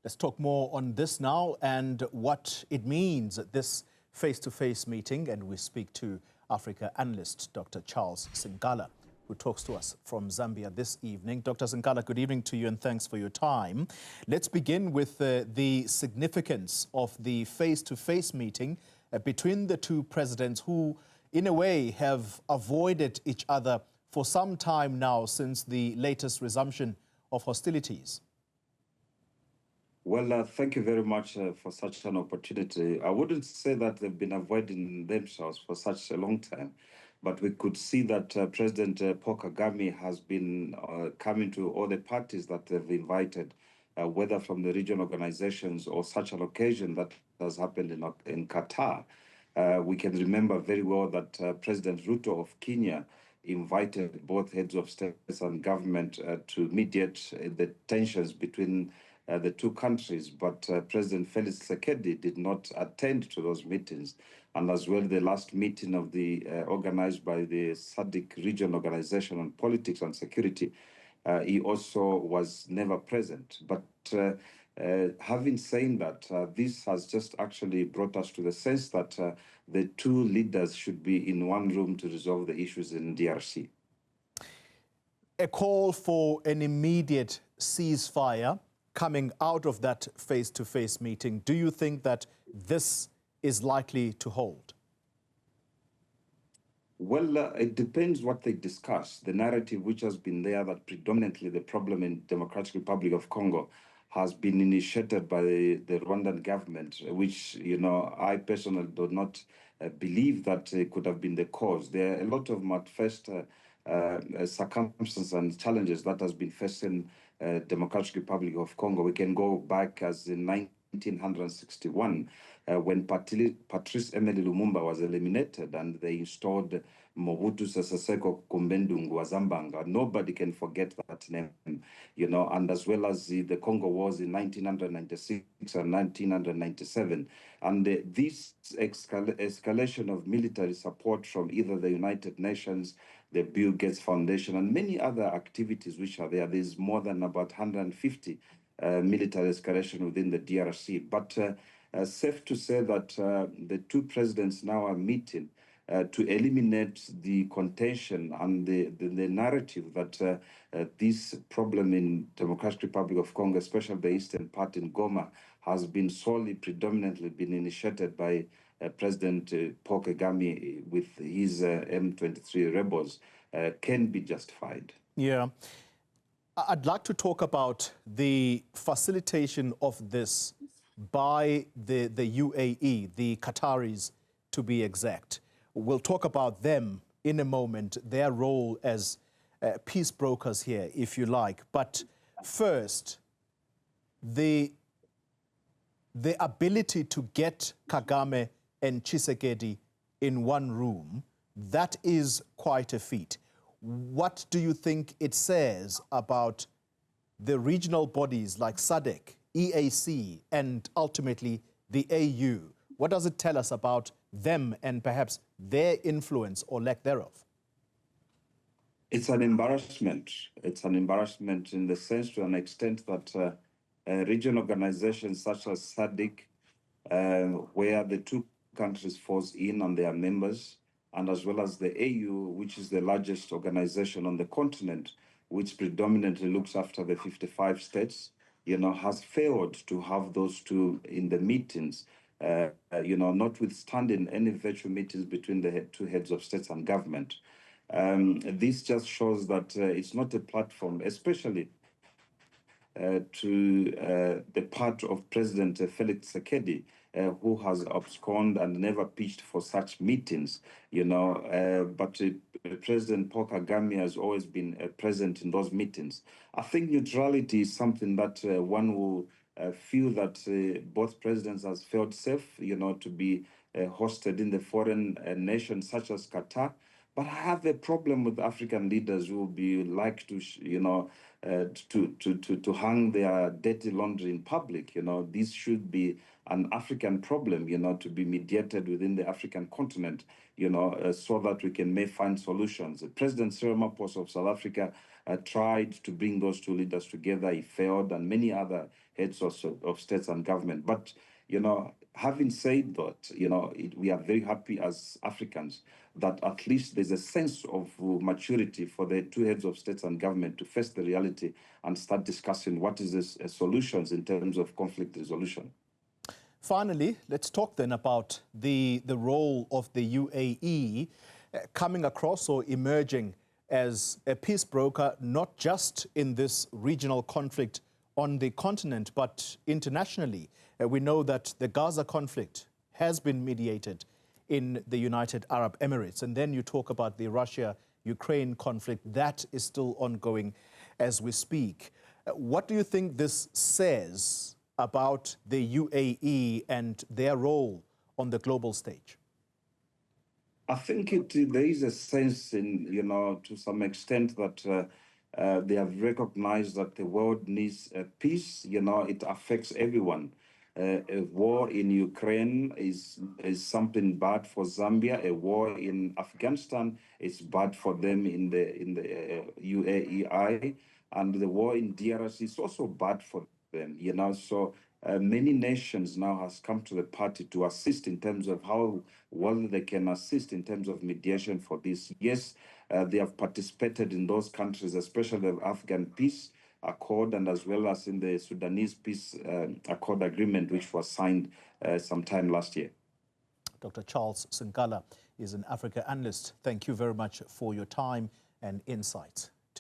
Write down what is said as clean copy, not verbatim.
Let's talk more on this now and what it means at this face-to-face meeting. And we speak to Africa analyst Dr. Charles Sinkala, who talks to us from Zambia this evening. Dr. Sinkala, good evening to you and thanks for your time. Let's begin with the significance of the face-to-face meeting between the two presidents who, in a way, have avoided each other for some time now since the latest resumption of hostilities. Well, thank you very much for such an opportunity. I wouldn't say that they've been avoiding themselves for such a long time, but we could see that President Paul Kagame has been coming to all the parties that they've invited, whether from the regional organizations or such an occasion that has happened in Qatar. We can remember very well that President Ruto of Kenya invited both heads of states and government to mediate the tensions between the two countries, but President Felix Tshisekedi did not attend to those meetings. And as well, the last meeting of the organized by the SADC Region Organization on Politics and Security, he also was never present. But having said that, this has just actually brought us to the sense that the two leaders should be in one room to resolve the issues in DRC. A call for an immediate ceasefire coming out of that face-to-face meeting. Do you think that this is likely to hold? Well, it depends what they discuss. The narrative which has been there that predominantly the problem in Democratic Republic of Congo has been initiated by the Rwandan government, which, you know, I personally do not believe that it could have been the cause. There are a lot of manifest circumstances and challenges that has been facing Democratic Republic of Congo. We can go back as in 1961 when Patrice Emery Lumumba was eliminated and they installed Mobutu Sese Seko Kumbendungu wa Zambanga. Nobody can forget that name, you know, and as well as the Congo Wars in 1996 and 1997. And this escalation of military support from either the United Nations, the Bill Gates Foundation, and many other activities which are there. There's more than about 150 military escalation within the DRC. But safe to say that the two presidents now are meeting to eliminate the contention and the narrative that this problem in Democratic Republic of Congo, especially the eastern part in Goma, has been solely predominantly been initiated by President Paul Kagame with his M23 rebels, can be justified. Yeah. I'd like to talk about the facilitation of this by the UAE, the Qataris to be exact. We'll talk about them in a moment, their role as peace brokers here, if you like. But first, the ability to get Kagame and Tshisekedi in one room, that is quite a feat. What do you think it says about the regional bodies like SADC, EAC, and ultimately the AU? What does it tell us about them and perhaps their influence or lack thereof? It's an embarrassment. It's an embarrassment in the sense, to an extent, that regional organizations such as SADC, where the two countries falls in and their members, and as well as the AU, which is the largest organization on the continent, which predominantly looks after the 55 states, you know, has failed to have those two in the meetings, you know, notwithstanding any virtual meetings between the two heads of states and government. This just shows that it's not a platform, especially to the part of President Felix Tshisekedi, who has absconded and never pitched for such meetings, you know, but President Paul Kagame has always been present in those meetings. I think neutrality is something that one will feel that both presidents has felt safe, you know, to be hosted in the foreign nation such as Qatar. But I have a problem with African leaders who will be like to, you know, to hang their dirty laundry in public. You know, this should be an African problem, you know, to be mediated within the African continent, you know, so that we can may find solutions. President Cyril Ramaphosa of South Africa tried to bring those two leaders together. He failed, and many other heads of states and government. But, having said that, we are very happy as Africans that at least there's a sense of maturity for the two heads of states and government to face the reality and start discussing what is the solutions in terms of conflict resolution. Finally, let's talk then about the role of the UAE coming across or emerging as a peace broker, not just in this regional conflict on the continent, but internationally. We know that the Gaza conflict has been mediated in the United Arab Emirates. And then you talk about the Russia-Ukraine conflict. That is still ongoing as we speak. What do you think this says about the UAE and their role on the global stage? I think there is a sense in, to some extent that they have recognized that the world needs peace. It affects everyone. A war in Ukraine is something bad for Zambia. A war in Afghanistan is bad for them in the UAE, and the war in DRC is also bad for them. So many nations now has come to the party to assist in terms of how well they can assist in terms of mediation for this. Yes, they have participated in those countries, especially the Afghan peace accord, and as well as in the Sudanese peace accord agreement, which was signed sometime last year. Dr. Charles Sinkala is an Africa analyst. Thank you very much for your time and insight.